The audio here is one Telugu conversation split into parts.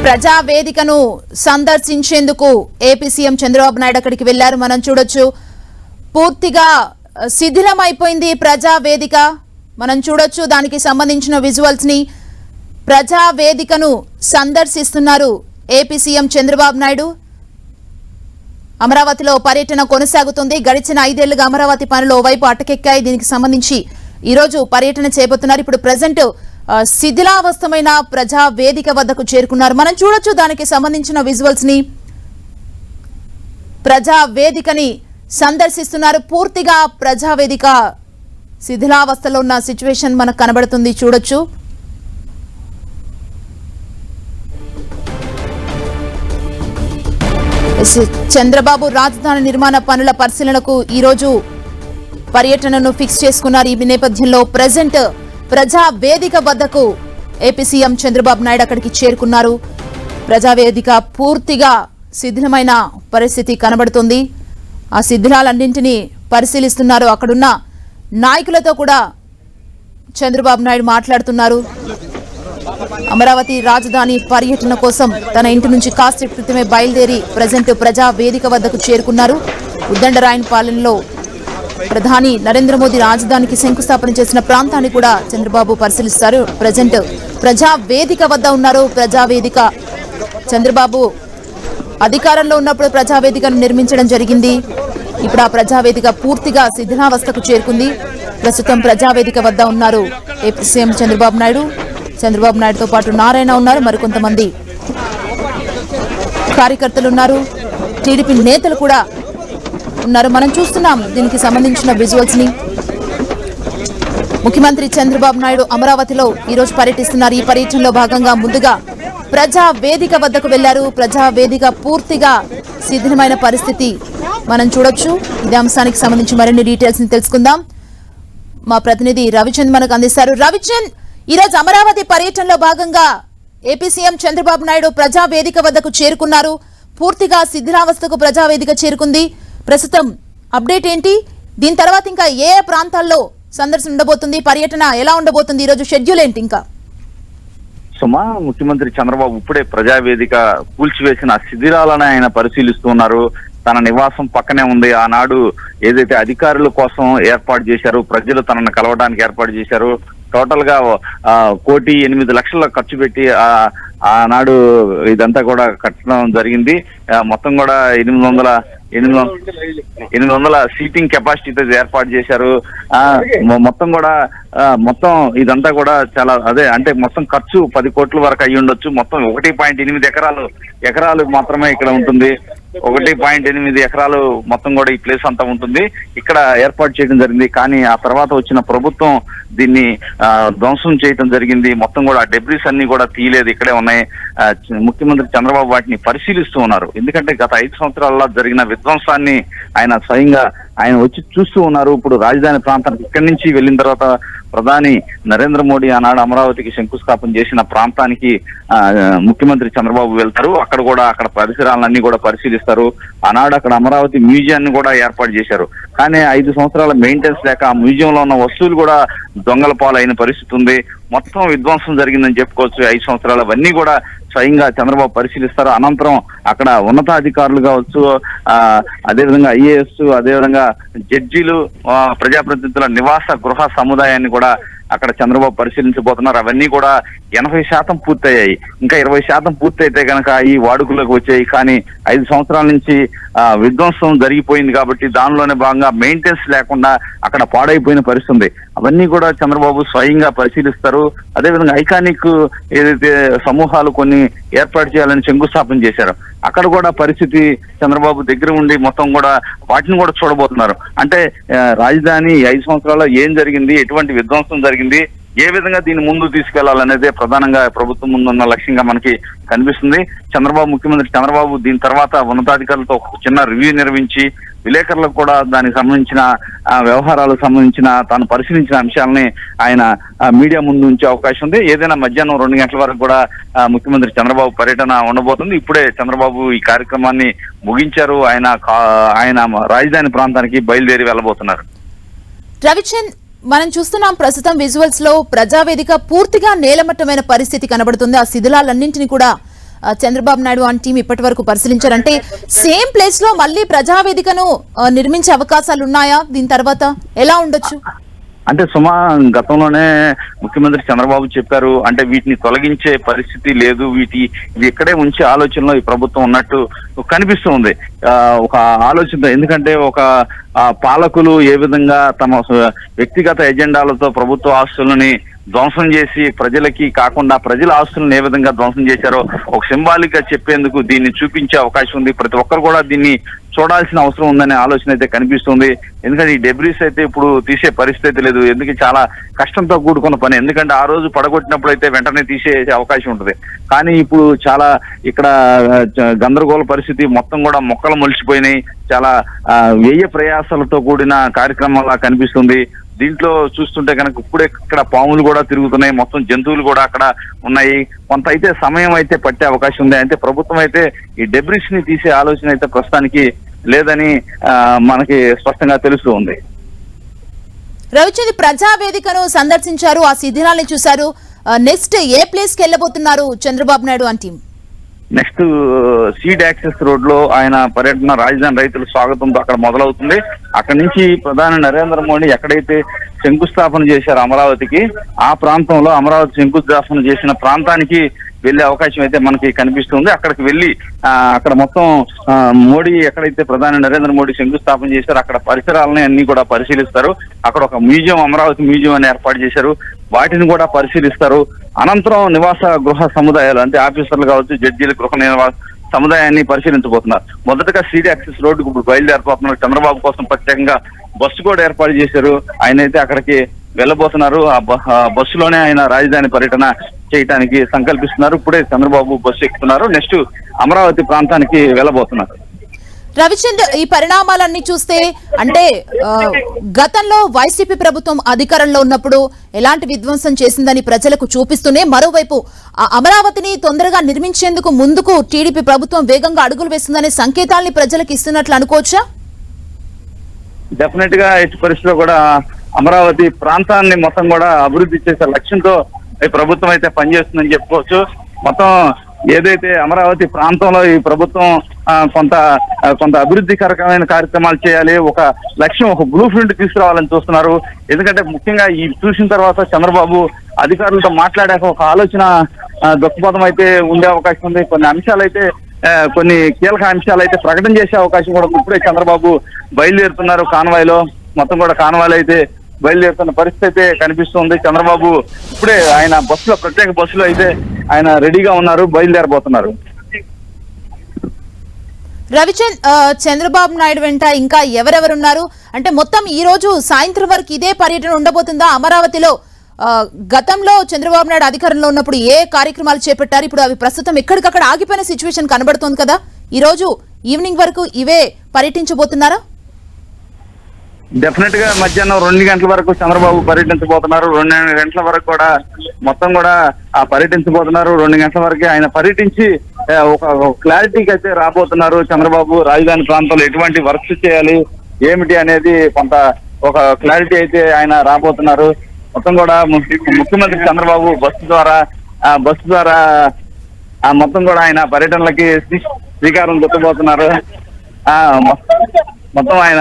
ప్రజా వేదికను సందర్శించేందుకు ఏపీ సీఎం చంద్రబాబు నాయుడు అక్కడికి వెళ్లారు. మనం చూడొచ్చు పూర్తిగా శిథిలమైపోయింది ప్రజా వేదిక. మనం చూడొచ్చు దానికి సంబంధించిన విజువల్స్ ని. ప్రజా వేదికను సందర్శిస్తున్నారు ఏపీ సీఎం చంద్రబాబు నాయుడు. అమరావతిలో పర్యటన కొనసాగుతుంది. గడిచిన 5 ఏళ్లుగా అమరావతి పనులు వైపు అటకెక్కాయి. దీనికి సంబంధించి ఈ రోజు పర్యటన చేయబోతున్నారు. ఇప్పుడు ప్రెజెంట్ శిథిలావస్థమైన ప్రజా వేదిక వద్దకు చేరుకున్నారు. మనం చూడొచ్చు దానికి సంబంధించిన విజువల్స్ ని. ప్రజా వేదికని సందర్శిస్తున్నారు. పూర్తిగా ప్రజా వేదిక శిథిలావస్థలో ఉన్న సిచ్యువేషన్ మనకు కనబడుతుంది. చూడొచ్చు చంద్రబాబు రాజధాని నిర్మాణ పనుల పరిశీలనకు ఈ రోజు పర్యటనను ఫిక్స్ చేసుకున్నారు. ఈ నేపథ్యంలో ప్రెజెంట్ ప్రజా వేదిక వద్దకు ఏపీ సీఎం చంద్రబాబు నాయుడు అక్కడికి చేరుకున్నారు. ప్రజా వేదిక పూర్తిగా శిథిలమైన పరిస్థితి కనబడుతుంది. ఆ శిథిలాలన్నింటినీ పరిశీలిస్తున్నారు. అక్కడున్న నాయకులతో కూడా చంద్రబాబు నాయుడు మాట్లాడుతున్నారు. అమరావతి రాజధాని పర్యటన కోసం తన ఇంటి నుంచి కాసేపు క్రితమే బయలుదేరి ప్రజెంట్ ప్రజా వేదిక వద్దకు చేరుకున్నారు. ఉద్దండరాయనపాలెంలో ప్రధాని నరేంద్ర మోదీ రాజధానికి శంకుస్థాపన చేసిన ప్రాంతాన్ని కూడా చంద్రబాబు పరిశీలిస్తారు. ప్రజెంట్ ప్రజా వేదిక వద్ద ఉన్నారు. ప్రజా వేదిక చంద్రబాబు అధికారంలో ఉన్నప్పుడు ప్రజా వేదికను నిర్మించడం జరిగింది. ఇప్పుడు ఆ ప్రజా వేదిక పూర్తిగా శిథిలావస్థకు చేరుకుంది. ప్రస్తుతం ప్రజా వేదిక వద్ద ఉన్నారు ఏపీ సీఎం చంద్రబాబు నాయుడు. చంద్రబాబు నాయుడుతో పాటు నారాయణ ఉన్నారు. మరికొంతమంది కార్యకర్తలు ఉన్నారు. టీడీపీ నేతలు కూడా ఉన్నారు. మనం చూస్తున్నాం దీనికి సంబంధించిన విజువల్స్ ని. ముఖ్యమంత్రి చంద్రబాబు నాయుడు అమరావతిలో ఈ రోజు పర్యటిస్తున్నారు. ఈ పర్యటనలో భాగంగా ముందుగా ప్రజా వేదిక వద్దకు వెళ్లారు. ప్రజా వేదిక పూర్తిగా శిథిలమైన పరిస్థితి మనం చూడొచ్చు. ఇదే అంశానికి సంబంధించి మరిన్ని డీటెయిల్స్ ని తెలుసుకుందాం. మా ప్రతినిధి రవిచంద్ మనకు అందిస్తారు. రవిచంద్, ఈ రోజు అమరావతి పర్యటనలో భాగంగా ఏపీ సీఎం చంద్రబాబు నాయుడు ప్రజా వేదిక వద్దకు చేరుకున్నారు. పూర్తిగా శిథిలావస్థకు ప్రజా వేదిక చేరుకుంది. ప్రస్తుతం అప్డేట్ ఏంటి? దీని తర్వాత ఇంకా ఏ ప్రాంతాల్లో సందర్శన ఉండబోతుంది? పర్యటన ఎలా ఉండబోతుంది? ఈ రోజు షెడ్యూల్ ఏంటి? ఇంకా సుమా, ముఖ్యమంత్రి చంద్రబాబు ఇప్పుడే ప్రజావేదిక కూల్చివేసిన శిథిలాలను ఆయన పరిశీలిస్తున్నారు. తన నివాసం పక్కనే ఉంది. ఆనాడు ఏదైతే అధికారుల కోసం ఏర్పాటు చేశారు, ప్రజలు తనను కలవడానికి ఏర్పాటు చేశారు. టోటల్ గా 1,08,00,000 ఖర్చు పెట్టి ఆనాడు ఇదంతా కూడా కట్టడం జరిగింది. మొత్తం కూడా 800 సీటింగ్ కెపాసిటీతో ఏర్పాటు చేశారు. మొత్తం కూడా ఇదంతా కూడా చాలా అంటే మొత్తం ఖర్చు 10 కోట్ల వరకు అయ్యి ఉండొచ్చు. మొత్తం 1.8 ఎకరాలు మాత్రమే ఇక్కడ ఉంటుంది. 1.8 ఎకరాలు మొత్తం కూడా ఈ ప్లేస్ అంతా ఉంటుంది. ఇక్కడ ఏర్పాటు చేయడం జరిగింది. కానీ ఆ తర్వాత వచ్చిన ప్రభుత్వం దీన్ని ధ్వంసం చేయడం జరిగింది. మొత్తం కూడా డెబ్రిస్ అన్ని కూడా తీయలేదు, ఇక్కడే ఉన్నాయి. ముఖ్యమంత్రి చంద్రబాబు వాటిని పరిశీలిస్తూ ఉన్నారు. ఎందుకంటే గత 5 సంవత్సరాల్లో జరిగిన విధ్వంసాన్ని ఆయన స్వయంగా వచ్చి చూస్తూ ఉన్నారు. ఇప్పుడు రాజధాని ప్రాంతానికి ఇక్కడి నుంచి వెళ్ళిన తర్వాత ప్రధాని నరేంద్ర మోడీ ఆనాడు అమరావతికి శంకుస్థాపన చేసిన ప్రాంతానికి ముఖ్యమంత్రి చంద్రబాబు వెళ్తారు. అక్కడ పరిసరాలన్నీ కూడా పరిశీలిస్తారు. ఆనాడు అక్కడ అమరావతి మ్యూజియాన్ని కూడా ఏర్పాటు చేశారు. కానీ 5 సంవత్సరాల మెయింటెనెన్స్ లేక ఆ మ్యూజియంలో ఉన్న వస్తువులు కూడా దొంగల పాలైన పరిస్థితి ఉంది. మొత్తం విధ్వంసం జరిగిందని చెప్పుకోవచ్చు. 5 సంవత్సరాలు అవన్నీ కూడా స్వయంగా చంద్రబాబు పరిశీలిస్తారు. అనంతరం అక్కడ ఉన్నతాధికారులు కావచ్చు, అదేవిధంగా ఐఏఎస్, అదేవిధంగా జడ్జీలు, ప్రజాప్రతినిధుల నివాస గృహ సముదాయాన్ని కూడా అక్కడ చంద్రబాబు పరిశీలించబోతున్నారు. అవన్నీ కూడా 80% పూర్తయ్యాయి. ఇంకా 20% పూర్తయితే కనుక ఈ వాడుకలోకి వచ్చాయి. కానీ 5 సంవత్సరాల నుంచి విధ్వంసం జరిగిపోయింది కాబట్టి దానిలోనే భాగంగా మెయింటెనెన్స్ లేకుండా అక్కడ పాడైపోయిన పరిస్థితి. అవన్నీ కూడా చంద్రబాబు స్వయంగా పరిశీలిస్తారు. అదేవిధంగా ఐకానిక్ ఏదైతే సమూహాలు కొన్ని ఏర్పాటు చేయాలని శంకుస్థాపన చేశారు, అక్కడ కూడా పరిస్థితి చంద్రబాబు దగ్గర ఉండి మొత్తం కూడా వాటిని కూడా చూడబోతున్నారు. అంటే రాజధాని 5 సంవత్సరాల్లో ఏం జరిగింది, ఎటువంటి విధ్వంసం జరిగింది, ఏ విధంగా దీన్ని ముందు తీసుకెళ్లాలనేదే ప్రధానంగా ప్రభుత్వం ముందున్న లక్ష్యంగా మనకి కనిపిస్తుంది. ముఖ్యమంత్రి చంద్రబాబు దీని తర్వాత ఉన్నతాధికారులతో ఒక చిన్న రివ్యూ నిర్వహించి విలేకరులకు కూడా దానికి సంబంధించిన వ్యవహారాలకు సంబంధించిన తాను పరిశీలించిన అంశాలని ఆయన మీడియా ముందు ఉంచే అవకాశం ఉంది. ఏదైనా మధ్యాహ్నం 2 గంటల వరకు కూడా ముఖ్యమంత్రి చంద్రబాబు పర్యటన ఉండబోతుంది. ఇప్పుడే చంద్రబాబు ఈ కార్యక్రమాన్ని ముగించారు. ఆయన రాజధాని ప్రాంతానికి బయలుదేరి వెళ్ళబోతున్నారు. రవిచంద్, మనం చూస్తున్నాం ప్రస్తుతం విజువల్స్ లో ప్రజావేదిక పూర్తిగా నేలమట్టమైన పరిస్థితి కనబడుతుంది. ఆ శిథిలాలన్నింటినీ కూడా చంద్రబాబు నాయుడు అండ్ టీం ఇప్పటి వరకు పరిశీలించారంటే సేమ్ ప్లేస్ లో మళ్ళీ ప్రజావేదికను నిర్మించే అవకాశాలు ఉన్నాయా? దీని తర్వాత ఎలా ఉండొచ్చు? అంటే సుమా గతంలోనే ముఖ్యమంత్రి చంద్రబాబు చెప్పారు, అంటే వీటిని తొలగించే పరిస్థితి లేదు, ఇది ఇక్కడే ఉంచే ఆలోచనలో ఈ ప్రభుత్వం ఉన్నట్టు కనిపిస్తుంది. ఒక ఆలోచన, ఎందుకంటే ఒక పాలకులు ఏ విధంగా తమ వ్యక్తిగత ఎజెండాలతో ప్రభుత్వ ఆస్తులని ధ్వంసం చేసి ప్రజలకి కాకుండా ప్రజల ఆస్తులను ఏ విధంగా ధ్వంసం చేశారో ఒక సింబాలిక్ గా చెప్పేందుకు దీన్ని చూపించే అవకాశం ఉంది. ప్రతి ఒక్కరు కూడా దీన్ని చూడాల్సిన అవసరం ఉందనే ఆలోచన అయితే కనిపిస్తుంది. ఎందుకంటే ఈ డెబ్రీస్ అయితే ఇప్పుడు తీసే పరిస్థితి లేదు, ఎందుకంటే చాలా కష్టంతో కూడుకున్న పని. ఎందుకంటే ఆ రోజు పడగొట్టినప్పుడు అయితే వెంటనే తీసే అవకాశం ఉంటుంది, కానీ ఇప్పుడు చాలా ఇక్కడ గందరగోళ పరిస్థితి, మొత్తం కూడా మొక్కలు మొలిచిపోయినాయి, చాలా వ్యయ ప్రయాసాలతో కూడిన కార్యక్రమంలా కనిపిస్తుంది. దీంట్లో చూస్తుంటే కనుక ఇప్పుడే ఇక్కడ పాములు కూడా తిరుగుతున్నాయి, మొత్తం జంతువులు కూడా అక్కడ ఉన్నాయి. కొంత అయితే సమయం అయితే పట్టే అవకాశం ఉంది. అయితే ప్రభుత్వం అయితే ఈ డెబ్రిస్ ని తీసే ఆలోచన అయితే ప్రస్తుతానికి లేదని మనకి స్పష్టంగా తెలుస్తూ ఉంది. రవిచంద్ర ప్రజావేదికను సందర్శించారు, ఆ శిథిలాన్ని చూశారు. నెక్స్ట్ ఏ ప్లేస్ కి వెళ్ళబోతున్నారు Chandrababu Naidu and team? Next seed access road లో ఆయన పర్యటన రాజధాని రైతుల స్వాగతంతో అక్కడ మొదలవుతుంది. అక్కడి నుంచి ప్రధాని నరేంద్ర మోడీ ఎక్కడైతే శంకుస్థాపన చేశారు అమరావతికి, ఆ ప్రాంతంలో అమరావతి శంకుస్థాపన చేసిన ప్రాంతానికి వెళ్లే అవకాశం అయితే మనకి కనిపిస్తుంది. అక్కడికి వెళ్లి అక్కడ మొత్తం మోడీ ఎక్కడైతే ప్రధాని నరేంద్ర మోడీ శంకుస్థాపన చేశారో అక్కడ పరిసరాలని అన్ని కూడా పరిశీలిస్తారు. అక్కడ ఒక మ్యూజియం, అమరావతి మ్యూజియం అని ఏర్పాటు చేశారు, వాటిని కూడా పరిశీలిస్తారు. అనంతరం నివాస గృహ సముదాయాలు, అంటే ఆఫీసర్లు కావచ్చు, జడ్జీల గృహ నివాస సముదాయాన్ని పరిశీలించబోతున్నారు. మొదటగా సీడీ యాక్సెస్ రోడ్డుకు ఇప్పుడు బయలుదేరిపోతున్నారు. చంద్రబాబు కోసం ప్రత్యేకంగా బస్సు కూడా ఏర్పాటు చేశారు. ఆయన అయితే అక్కడికి వెళ్ళబోతున్నారు. ఆ బస్సులోనే ఆయన రాజధాని పర్యటన చేయడానికి సంకల్పిస్తున్నారు. ఇప్పుడే చంద్రబాబు బస్సు ఎక్కుతున్నారు. నెక్స్ట్ అమరావతి ప్రాంతానికి వెళ్ళబోతున్నారు. రవిచంద్ర, ఈ పరిణామాలన్నీ చూస్తే అంటే గతంలో వైసీపీ ప్రభుత్వం అధికారంలో ఉన్నప్పుడు ఎలాంటి విధ్వంసం చేసిందని ప్రజలకు చూపిస్తూనే, మరోవైపు అమరావతిని తొందరగా నిర్మించేందుకు ముందుకు టీడీపీ ప్రభుత్వం వేగంగా అడుగులు వేస్తుందనే సంకేతాల్ని ప్రజలకు ఇస్తున్నట్లు అనుకోవచ్చా? డెఫినెట్ గా ఎట్టి పరిస్థితిలో కూడా అమరావతి ప్రాంతాన్ని మొత్తం కూడా అభివృద్ధి చేసే లక్ష్యంతో ఈ ప్రభుత్వం అయితే పనిచేస్తుందని చెప్పుకోవచ్చు. మొత్తం ఏదైతే అమరావతి ప్రాంతంలో ఈ ప్రభుత్వం కొంత అభివృద్ధికరమైన కార్యక్రమాలు చేయాలి, ఒక లక్ష్యం, ఒక బ్లూ ప్రింట్ తీసుకురావాలని చూస్తున్నారు. ఎందుకంటే ముఖ్యంగా ఈ చూసిన తర్వాత చంద్రబాబు అధికారులతో మాట్లాడాక ఒక ఆలోచన దృక్పథం అయితే ఉండే అవకాశం ఉంది. కొన్ని అంశాలు అయితే, కొన్ని కీలక అంశాలు అయితే ప్రకటన చేసే అవకాశం కూడా ఇప్పుడే చంద్రబాబు బయలుదేరుతున్నారు. కాన్వాయ్లో మొత్తం కూడా కాన్వాయ్లో అయితే బయలుదేరుతున్న పరిస్థితి అయితే కనిపిస్తుంది. చంద్రబాబు ఇప్పుడే ఆయన బస్సులో, ప్రత్యేక బస్సులో అయితే ఆయన రెడీగా ఉన్నారు, బయలుదేరబోతున్నారు. రవిచంద్ర, చంద్రబాబు నాయుడు వెంట ఇంకా ఎవరెవరున్నారు? అంటే మొత్తం ఈ రోజు సాయంత్రం వరకు ఇదే పర్యటన ఉండబోతుందా అమరావతిలో? గతంలో చంద్రబాబు నాయుడు అధికారంలో ఉన్నప్పుడు ఏ కార్యక్రమాలు చేపట్టారు, ఇప్పుడు అవి ప్రస్తుతం ఎక్కడికక్కడ ఆగిపోయిన సిచ్యువేషన్ కనబడుతోంది కదా, ఈ రోజు ఈవినింగ్ వరకు ఇవే పర్యటించబోతున్నారా? డెఫినెట్ గా మధ్యాహ్నం 2 గంటల వరకు చంద్రబాబు పర్యటించబోతున్నారు. 2 గంటల వరకు కూడా మొత్తం కూడా పర్యటించబోతున్నారు. 2 గంటల వరకే ఆయన పర్యటించి ఒక క్లారిటీకి అయితే రాబోతున్నారు. చంద్రబాబు రాజధాని ప్రాంతంలో ఎటువంటి వర్క్ చేయాలి ఏమిటి అనేది కొంత ఒక క్లారిటీ అయితే ఆయన రాబోతున్నారు. మొత్తం కూడా ముఖ్యమంత్రి చంద్రబాబు బస్సు ద్వారా మొత్తం కూడా ఆయన పర్యటనలకి శ్రీకారం చుట్టబోతున్నారు. మొత్తం ఆయన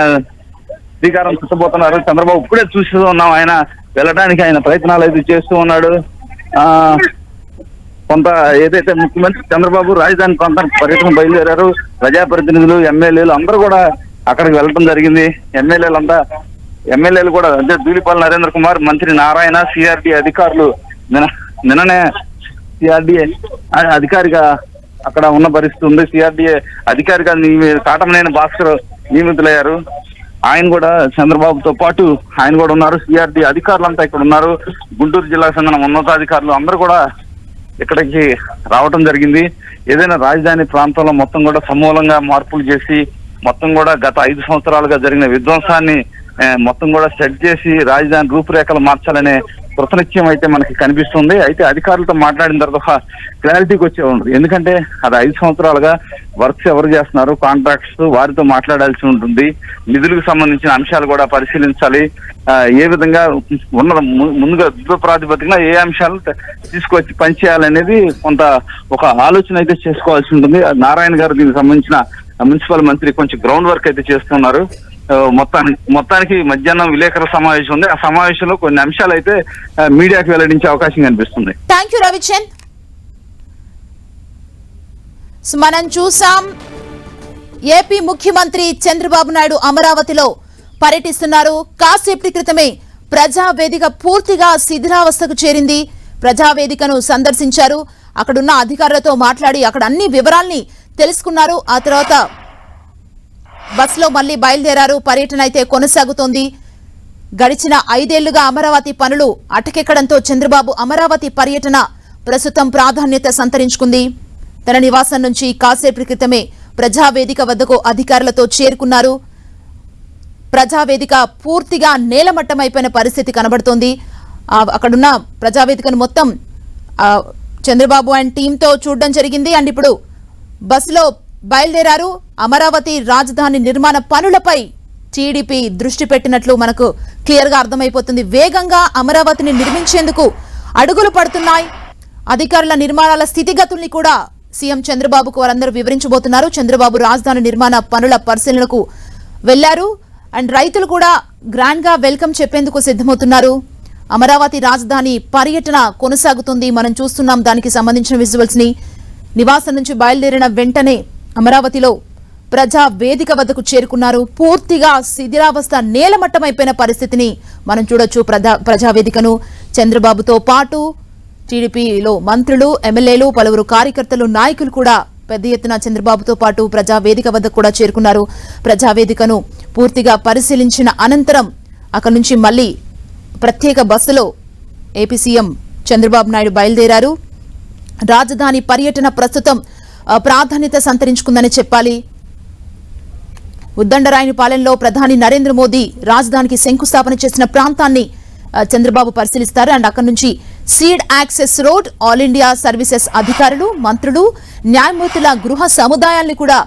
శ్రీకారం చుట్టబోతున్నారు. చంద్రబాబు ఇప్పుడే చూస్తూ ఉన్నాం, ఆయన వెళ్ళడానికి ఆయన ప్రయత్నాలు అయితే చేస్తూ ఉన్నాడు. కొంత ఏదైతే ముఖ్యమంత్రి చంద్రబాబు రాజధాని ప్రాంతానికి పర్యటన బయలుదేరారు, ప్రజాప్రతినిధులు, ఎమ్మెల్యేలు అందరూ కూడా అక్కడికి వెళ్ళడం జరిగింది. ఎమ్మెల్యేలు కూడా, అంటే ధూళిపాల నరేంద్ర కుమార్, మంత్రి నారాయణ, సిఆర్డీ అధికారులు నిన్ననే సిఆర్డీ అధికారిగా అక్కడ ఉన్న పరిస్థితి ఉంది. సిఆర్డీ అధికారిగా కాటమనేని భాస్కర్ నియమితులయ్యారు. ఆయన కూడా చంద్రబాబుతో పాటు ఆయన కూడా ఉన్నారు. సిఆర్డీ అధికారులంతా ఇక్కడ ఉన్నారు. గుంటూరు జిల్లాకు చెందిన ఉన్నతాధికారులు అందరూ కూడా ఇక్కడికి రావడం జరిగింది. ఏదైనా రాజధాని ప్రాంతంలో మొత్తం కూడా సమూలంగా మార్పులు చేసి మొత్తం కూడా గత 5 సంవత్సరాలుగా జరిగిన విధ్వంసాన్ని మొత్తం కూడా సెట్ చేసి రాజధాని రూపురేఖలు మార్చాలనే కృతనిశ్చయం అయితే మనకి కనిపిస్తుంది. అయితే అధికారులతో మాట్లాడిన తర్వాత క్లారిటీకి వచ్చే ఉండదు. ఎందుకంటే అది 5 సంవత్సరాలుగా వర్క్స్ ఎవరు చేస్తున్నారు, కాంట్రాక్ట్స్ వారితో మాట్లాడాల్సి ఉంటుంది. నిధులకు సంబంధించిన అంశాలు కూడా పరిశీలించాలి. ఏ విధంగా ముందుగా యుద్ధ ప్రాతిపదికన ఏ అంశాలు తీసుకొచ్చి పనిచేయాలనేది కొంత ఒక ఆలోచన అయితే చేసుకోవాల్సి ఉంటుంది. నారాయణ గారు దీనికి సంబంధించిన మున్సిపల్ మంత్రి కొంచెం గ్రౌండ్ వర్క్ అయితే చేస్తున్నారు. మొత్తానికి మధ్యాహ్నం విలేకరుల సమావేశం ఉంది. ఆ సమావేశంలో కొన్ని అంశాలు అయితే మీడియాకి వెల్లడించే అవకాశం కనిపిస్తుంది. Thank you Ravichand. మనం చూసాం ఏపీ ముఖ్యమంత్రి చంద్రబాబు నాయుడు అమరావతిలో పర్యటిస్తున్నారు. కాసేపటి క్రితమే ప్రజావేదిక పూర్తిగా శిథిలావస్థకు చేరింది. ప్రజావేదికను సందర్శించారు. అక్కడున్న అధికారులతో మాట్లాడి అక్కడ అన్ని వివరాల్ని తెలుసుకున్నారు. ఆ తర్వాత బస్సులో మళ్లీ బయలుదేరారు. పర్యటన అయితే కొనసాగుతోంది. గడిచిన 5 ఏళ్లుగా అమరావతి పనులు అటకెక్కడంతో చంద్రబాబు అమరావతి పర్యటన ప్రస్తుతం ప్రాధాన్యత సంతరించుకుంది. తన నివాసం నుంచి కాసేపటి క్రితమే ప్రజావేదిక వద్దకు అధికారులతో చేరుకున్నారు. ప్రజావేదిక పూర్తిగా నేలమట్టమైపోయిన పరిస్థితి కనబడుతోంది. అక్కడున్న ప్రజావేదికను మొత్తం చంద్రబాబు అండ్ టీంతో చూడడం జరిగింది. అండ్ ఇప్పుడు బస్సులో బయలుదేరారు. అమరావతి రాజధాని నిర్మాణ పనులపై టీడీపీ దృష్టి పెట్టినట్లు మనకు క్లియర్ గా అర్థమైపోతుంది. వేగంగా అమరావతిని నిర్మించేందుకు అడుగులు పడుతున్నాయి. అధికారుల నిర్మాణాల స్థితిగతుల్ని కూడా సీఎం చంద్రబాబుకు వారందరూ వివరించబోతున్నారు. చంద్రబాబు రాజధాని నిర్మాణ పనుల పరిశీలనకు వెళ్లారు. అండ్ రైతులు కూడా గ్రాండ్ గా వెల్కమ్ చెప్పేందుకు సిద్ధమవుతున్నారు. అమరావతి రాజధాని పర్యటన కొనసాగుతుంది. మనం చూస్తున్నాం దానికి సంబంధించిన విజువల్స్ ని. నివాసం నుంచి బయలుదేరిన వెంటనే అమరావతిలో ప్రజా వేదిక వద్దకు చేరుకున్నారు. పూర్తిగా శిథిలావస్థ నేలమట్టమైపోయిన పరిస్థితిని మనం చూడొచ్చు. ప్రజావేదికను చంద్రబాబుతో పాటు టీడీపీలో మంత్రులు, ఎమ్మెల్యేలు, పలువురు కార్యకర్తలు, నాయకులు కూడా పెద్ద ఎత్తున చంద్రబాబుతో పాటు ప్రజావేదిక వద్దకు కూడా చేరుకున్నారు. ప్రజావేదికను పూర్తిగా పరిశీలించిన అనంతరం అక్కడి నుంచి మళ్లీ ప్రత్యేక బస్సులో ఏపీ సీఎం చంద్రబాబు నాయుడు బయలుదేరారు. రాజధాని పర్యటన ప్రస్తుతం ప్రాధాన్యత సంతరించుకుందని చెప్పాలి. ఉద్దండరాయునిపాలెంలో ప్రధాని నరేంద్ర మోదీ రాజధానికి శంకుస్థాపన చేసిన ప్రాంతాన్ని చంద్రబాబు పరిశీలిస్తారు. అండ్ అక్కడి నుంచి seed access road, all India services అధికారులు, మంత్రులు, న్యాయమూర్తుల గృహ సముదాయాల్ని కూడా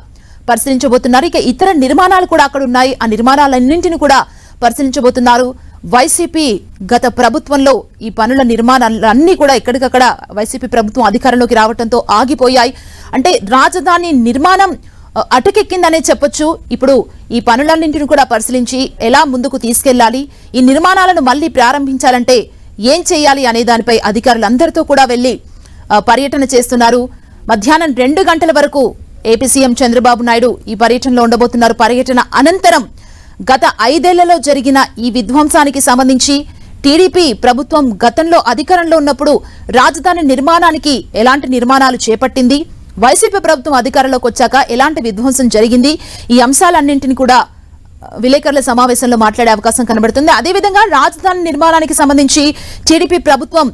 పరిశీలించబోతున్నారు. ఇక ఇతర నిర్మాణాలు కూడా అక్కడ ఉన్నాయి. ఆ నిర్మాణాలన్నింటినీ కూడా పరిశీలించబోతున్నారు. వైసీపీ గత ప్రభుత్వంలో ఈ పనుల నిర్మాణాలన్నీ కూడా ఎక్కడికక్కడ వైసీపీ ప్రభుత్వం అధికారంలోకి రావడంతో ఆగిపోయాయి. అంటే రాజధాని నిర్మాణం అటకెక్కిందనే చెప్పొచ్చు. ఇప్పుడు ఈ పనులన్నింటిని కూడా పరిశీలించి ఎలా ముందుకు తీసుకెళ్లాలి, ఈ నిర్మాణాలను మళ్లీ ప్రారంభించాలంటే ఏం చేయాలి అనే దానిపై అధికారులందరితో కూడా వెళ్లి పర్యటన చేస్తున్నారు. మధ్యాహ్నం 2 గంటల వరకు ఏపీ సీఎం చంద్రబాబు నాయుడు ఈ పర్యటనలో ఉండబోతున్నారు. పర్యటన అనంతరం గత 5 ఏళ్లలో జరిగిన ఈ విధ్వంసానికి సంబంధించి టీడీపీ ప్రభుత్వం గతంలో అధికారంలో ఉన్నప్పుడు రాజధాని నిర్మాణానికి ఎలాంటి నిర్మాణాలు చేపట్టింది, వైసీపీ ప్రభుత్వం అధికారంలోకి వచ్చాక ఎలాంటి విధ్వంసం జరిగింది, ఈ అంశాలన్నింటినీ కూడా విలేకరుల సమావేశంలో మాట్లాడే అవకాశం కనబడుతుంది. అదేవిధంగా రాజధాని నిర్మాణానికి సంబంధించి టీడీపీ ప్రభుత్వం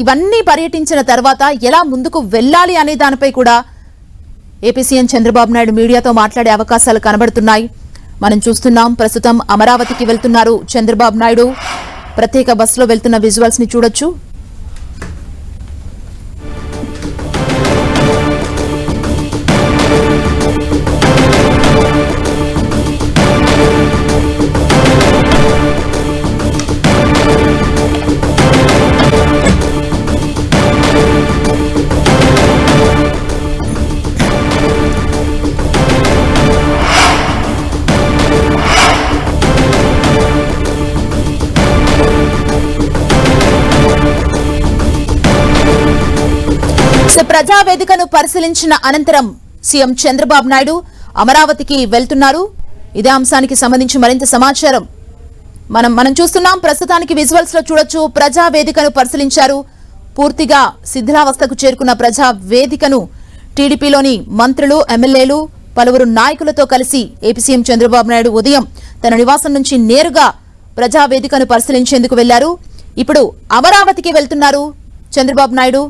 ఇవన్నీ పర్యటించిన తర్వాత ఎలా ముందుకు వెళ్లాలి అనే దానిపై కూడా ఏపీ సీఎం చంద్రబాబు నాయుడు మీడియాతో మాట్లాడే అవకాశాలు కనబడుతున్నాయి. మనం చూస్తున్నాం. ప్రస్తుతం అమరావతికి వెళ్తున్నారు చంద్రబాబు నాయుడు. ప్రత్యేక బస్సులో వెళ్తున్న విజువల్స్ ని చూడొచ్చు. ప్రజావేదికను పరిశీలించిన అనంతరం సీఎం చంద్రబాబు నాయుడు అమరావతికి వెళ్తున్నారు. ఇదే అంశానికి సంబంధించి మరింత సమాచారం మనం చూస్తున్నాం. ప్రస్తుతానికి విజువల్స్ లో చూడొచ్చు. ప్రజావేదికను పరిశీలించారు. పూర్తిగా శిథిలావస్థకు చేరుకున్న ప్రజావేదికను టీడీపీలోని మంత్రులు, ఎమ్మెల్యేలు, పలువురు నాయకులతో కలిసి ఏపీ సీఎం చంద్రబాబు నాయుడు ఉదయం తన నివాసం నుంచి నేరుగా ప్రజావేదికను పరిశీలించేందుకు వెళ్లారు. ఇప్పుడు అమరావతికి వెళ్తున్నారు చంద్రబాబు నాయుడు.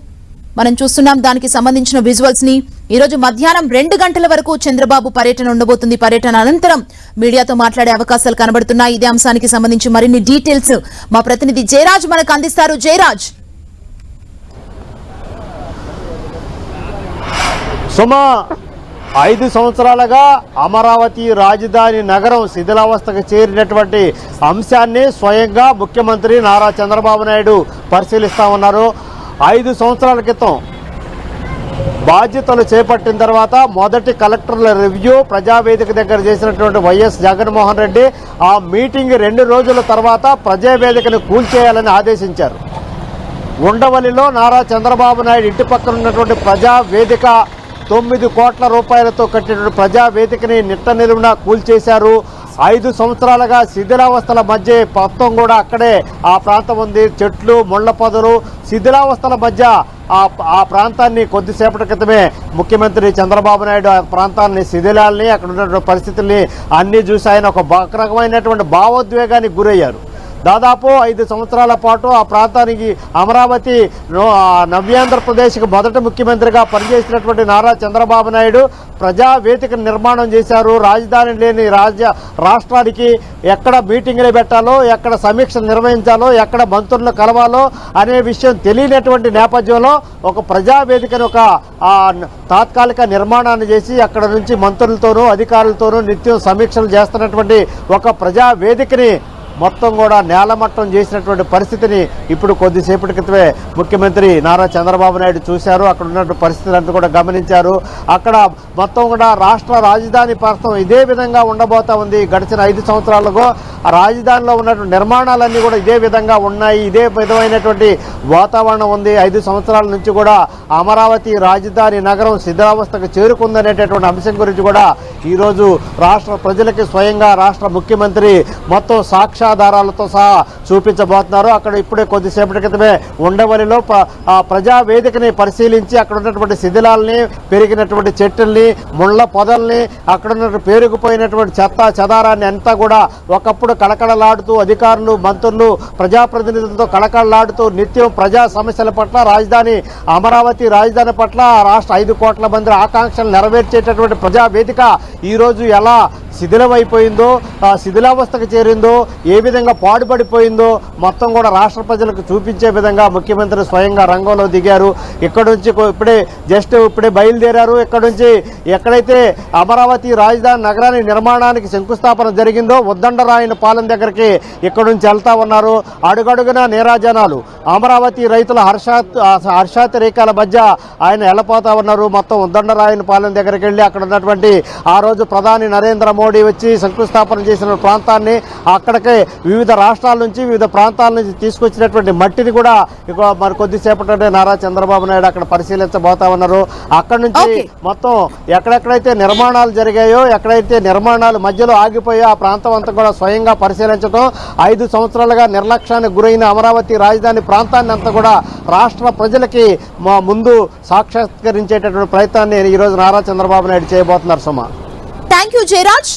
మనం చూస్తున్నాం. దానికి సంబంధించిన విజువల్స్ ని ఈరోజు మధ్యాహ్నం 2 గంటల వరకు చంద్రబాబు పర్యటన ఉండబోతుంది. పర్యటన అనంతరం మీడియాతో మాట్లాడే అవకాశాలు కనబడుతున్నాయి. ఇదే అంశానికి సంబంధించి మరిన్ని డీటెయిల్స్ మా ప్రతినిధి జయరాజ్ మనకు అందిస్తారు. జయరాజ్. సుమా, 5 సంవత్సరాలుగా అమరావతి రాజధాని నగరం శిథిలావస్థకు చేరినటువంటి అంశాన్ని స్వయంగా ముఖ్యమంత్రి నారా చంద్రబాబు నాయుడు పరిశీలిస్తా ఉన్నారు. 5 సంవత్సరాల క్రితం బాధ్యతలు చేపట్టిన తర్వాత మొదటి కలెక్టర్ల రివ్యూ ప్రజావేదిక దగ్గర చేసినటువంటి వైఎస్ జగన్మోహన్ రెడ్డి ఆ మీటింగ్ 2 రోజుల తర్వాత ప్రజావేదికను కూల్చేయాలని ఆదేశించారు. ఉండవల్లిలో నారా చంద్రబాబు నాయుడు ఇంటి పక్కన ఉన్నటువంటి ప్రజావేదిక 9 కోట్ల రూపాయలతో కట్టినటువంటి ప్రజావేదికని నిట్ట నిలువున కూల్చేశారు. 5 సంవత్సరాలుగా శిథిలావస్థల మధ్య మొత్తం కూడా అక్కడే ఆ ప్రాంతం ఉంది. చెట్లు, ముళ్ల పొదలు, శిథిలావస్థల మధ్య ఆ ప్రాంతాన్ని కొద్దిసేపటి క్రితమే ముఖ్యమంత్రి చంద్రబాబు నాయుడు ఆ ప్రాంతాన్ని, శిథిలాల్ని, అక్కడ ఉన్నటువంటి పరిస్థితుల్ని అన్నీ చూసి ఆయన ఒక రకమైనటువంటి భావోద్వేగానికి గురయ్యారు. దాదాపు 5 సంవత్సరాల పాటు ఆ ప్రాంతానికి అమరావతి నవ్యాంధ్రప్రదేశ్కి మొదటి ముఖ్యమంత్రిగా పనిచేసినటువంటి నారా చంద్రబాబు నాయుడు ప్రజావేదిక నిర్మాణం చేశారు. రాజధాని లేని రాష్ట్రానికి ఎక్కడ మీటింగులు పెట్టాలో, ఎక్కడ సమీక్షలు నిర్వహించాలో, ఎక్కడ మంత్రులను కలవాలో అనే విషయం తెలియనటువంటి నేపథ్యంలో ఒక ప్రజావేదికను ఒక తాత్కాలిక నిర్మాణాన్ని చేసి అక్కడ నుంచి మంత్రులతోనూ అధికారులతోనూ నిత్యం సమీక్షలు చేస్తున్నటువంటి ఒక ప్రజావేదికని మొత్తం కూడా నేలమట్టం చేసినటువంటి పరిస్థితిని ఇప్పుడు కొద్దిసేపటి క్రితమే ముఖ్యమంత్రి నారా చంద్రబాబు నాయుడు చూశారు. అక్కడ ఉన్నటువంటి పరిస్థితులంతా కూడా గమనించారు. అక్కడ మొత్తం కూడా రాష్ట్ర రాజధాని ప్రాంతం ఇదే విధంగా ఉండబోతా ఉంది. గడిచిన 5 సంవత్సరాలుగా ఆ రాజధానిలో ఉన్నటువంటి నిర్మాణాలన్నీ కూడా ఇదే విధంగా ఉన్నాయి. ఇదే విధమైనటువంటి వాతావరణం ఉంది. 5 సంవత్సరాల నుంచి కూడా అమరావతి రాజధాని నగరం శిథిలావస్థకు చేరుకుందనేటటువంటి అంశం గురించి కూడా ఈరోజు రాష్ట్ర ప్రజలకి స్వయంగా రాష్ట్ర ముఖ్యమంత్రి మొత్తం సాక్ష్యాధారాలతో సహా చూపించబోతున్నారు. అక్కడ ఇప్పుడే కొద్దిసేపటి క్రితమే ఉండవల్లిలో ప్రజావేదికని పరిశీలించి అక్కడ ఉన్నటువంటి శిథిలాల్ని, పెరిగినటువంటి చెట్టుల్ని, ముళ్ల పొదల్ని, అక్కడ ఉన్న పేరుకుపోయినటువంటి చెత్త చెదారాన్ని అంతా కూడా ఒకప్పుడు కళకళలాడుతూ అధికారులు, మంత్రులు, ప్రజాప్రతినిధులతో కళకళలాడుతూ నిత్యం ప్రజా సమస్యల పట్ల, రాజధాని అమరావతి రాజధాని పట్ల రాష్ట్ర 5 కోట్ల మంది ఆకాంక్షలు నెరవేర్చేటటువంటి ప్రజావేదిక ఈరోజు ఎలా శిథిలమైపోయిందో, శిథిలావస్థకు చేరిందో, ఏ విధంగా పాడుపడిపోయిందో మొత్తం కూడా రాష్ట్ర ప్రజలకు చూపించే విధంగా ముఖ్యమంత్రి స్వయంగా రంగంలో దిగారు. ఇక్కడ నుంచి ఇప్పుడే బయలుదేరారు. ఇక్కడ నుంచి ఎక్కడైతే అమరావతి రాజధాని నగరాన్ని నిర్మాణానికి శంకుస్థాపన జరిగిందో ఉద్దండరాయన పాలెం దగ్గరికి ఇక్కడ నుంచి వెళ్తా ఉన్నారు. అడుగడుగున నీరాజనాలు, అమరావతి రైతుల హర్షాతిరేకాల మధ్య ఆయన వెళ్ళిపోతా ఉన్నారు. మొత్తం ఉద్దండరాయన పాలెం దగ్గరికి వెళ్ళి అక్కడ ఉన్నటువంటి ఆ రోజు ప్రధాని నరేంద్ర మోడీ వచ్చి శంకుస్థాపన చేసిన ప్రాంతాన్ని, అక్కడికే వివిధ రాష్ట్రాల నుంచి, వివిధ ప్రాంతాల నుంచి తీసుకొచ్చినటువంటి మట్టిని కూడా మరి కొద్దిసేపటి నారా చంద్రబాబు నాయుడు అక్కడ పరిశీలించబోతా ఉన్నారు. అక్కడ నుంచి మొత్తం ఎక్కడెక్కడైతే నిర్మాణాలు జరిగాయో, ఎక్కడైతే నిర్మాణాలు మధ్యలో ఆగిపోయో ఆ ప్రాంతం అంతా కూడా స్వయంగా పరిశీలించడం, 5 సంవత్సరాలుగా నిర్లక్ష్యానికి గురైన అమరావతి రాజధాని ప్రాంతాన్ని అంతా కూడా రాష్ట్ర ప్రజలకి ముందు సాక్షాత్కరించేటటువంటి ప్రయత్నాన్ని ఈరోజు నారా చంద్రబాబు నాయుడు చేయబోతున్నారు. సుమా, థ్యాంక్ యూ జయరాజ్.